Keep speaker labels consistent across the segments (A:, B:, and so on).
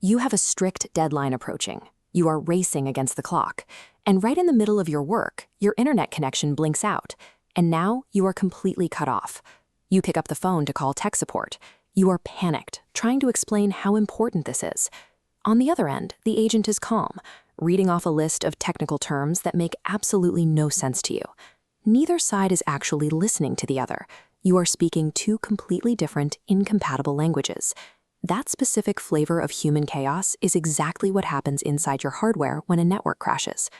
A: You have a strict deadline approaching. You are racing against the clock. And right in the middle of your work, your internet connection blinks out. And now you are completely cut off. You pick up the phone to call tech support. You are panicked, trying to explain how important this is. On the other end, the agent is calm, reading off a list of technical terms that make absolutely no sense to you. Neither side is actually listening to the other. You are speaking two completely different, incompatible languages. That specific flavor of human chaos is exactly what happens inside your hardware when a network crashes.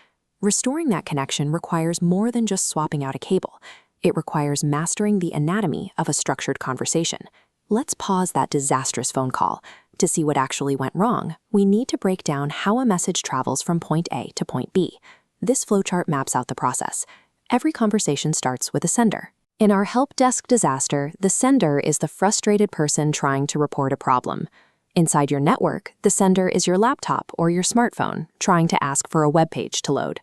A: Restoring that connection requires more than just swapping out a cable. It requires mastering the anatomy of a structured conversation. Let's pause that disastrous phone call. To see what actually went wrong, we need to break down how a message travels from point A to point B. This flowchart maps out the process. Every conversation starts with a sender. In our Helpdesk disaster, the sender is the frustrated person trying to report a problem. Inside your network, the sender is your laptop or your smartphone trying to ask for a web page to load.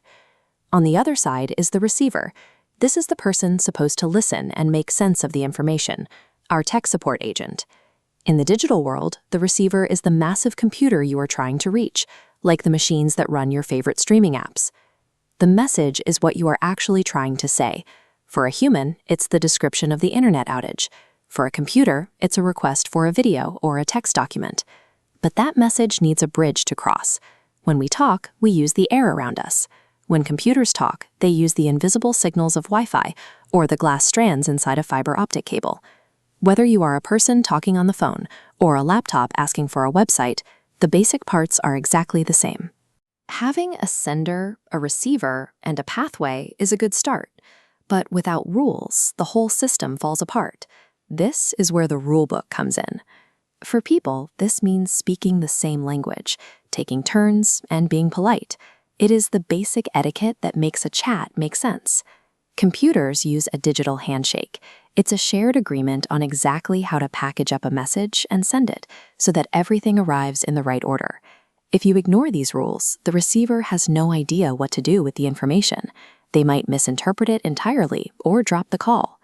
A: On the other side is the receiver. This is the person supposed to listen and make sense of the information, our tech support agent. In the digital world, the receiver is the massive computer you are trying to reach, like the machines that run your favorite streaming apps. The message is what you are actually trying to say. For a human, it's the description of the internet outage. For a computer, it's a request for a video or a text document. But that message needs a bridge to cross. When we talk, we use the air around us. When computers talk, they use the invisible signals of Wi-Fi or the glass strands inside a fiber optic cable. Whether you are a person talking on the phone or a laptop asking for a website, the basic parts are exactly the same. Having a sender, a receiver, and a pathway is a good start. But without rules, the whole system falls apart. This is where the rulebook comes in. For people, this means speaking the same language, taking turns, and being polite. It is the basic etiquette that makes a chat make sense. Computers use a digital handshake. It's a shared agreement on exactly how to package up a message and send it so that everything arrives in the right order. If you ignore these rules, the receiver has no idea what to do with the information. They might misinterpret it entirely or drop the call.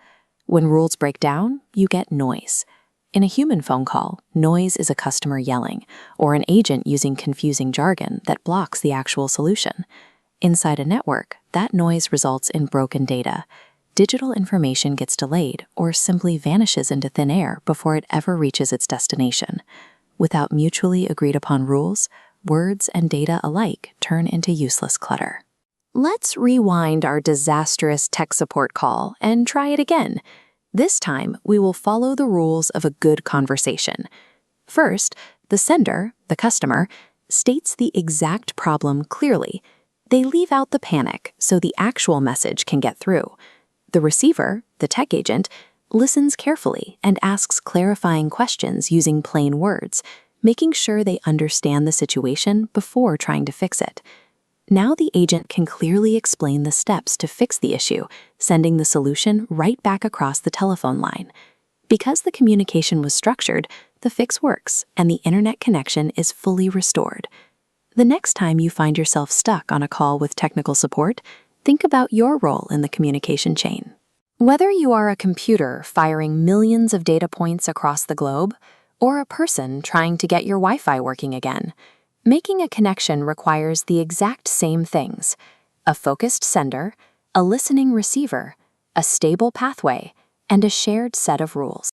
A: When rules break down, you get noise. In a human phone call, noise is a customer yelling or an agent using confusing jargon that blocks the actual solution. Inside a network, that noise results in broken data. Digital information gets delayed or simply vanishes into thin air before it ever reaches its destination. Without mutually agreed upon rules, words and data alike turn into useless clutter. Let's rewind our disastrous tech support call and try it again. This time, we will follow the rules of a good conversation. First, the sender, the customer, states the exact problem clearly. They leave out the panic so the actual message can get through. The receiver, the tech agent, listens carefully and asks clarifying questions using plain words, making sure they understand the situation before trying to fix it. Now the agent can clearly explain the steps to fix the issue, sending the solution right back across the telephone line. Because the communication was structured, the fix works and the internet connection is fully restored. The next time you find yourself stuck on a call with technical support, think about your role in the communication chain. Whether you are a computer firing millions of data points across the globe, or a person trying to get your Wi-Fi working again, making a connection requires the exact same things: a focused sender, a listening receiver, a stable pathway, and a shared set of rules.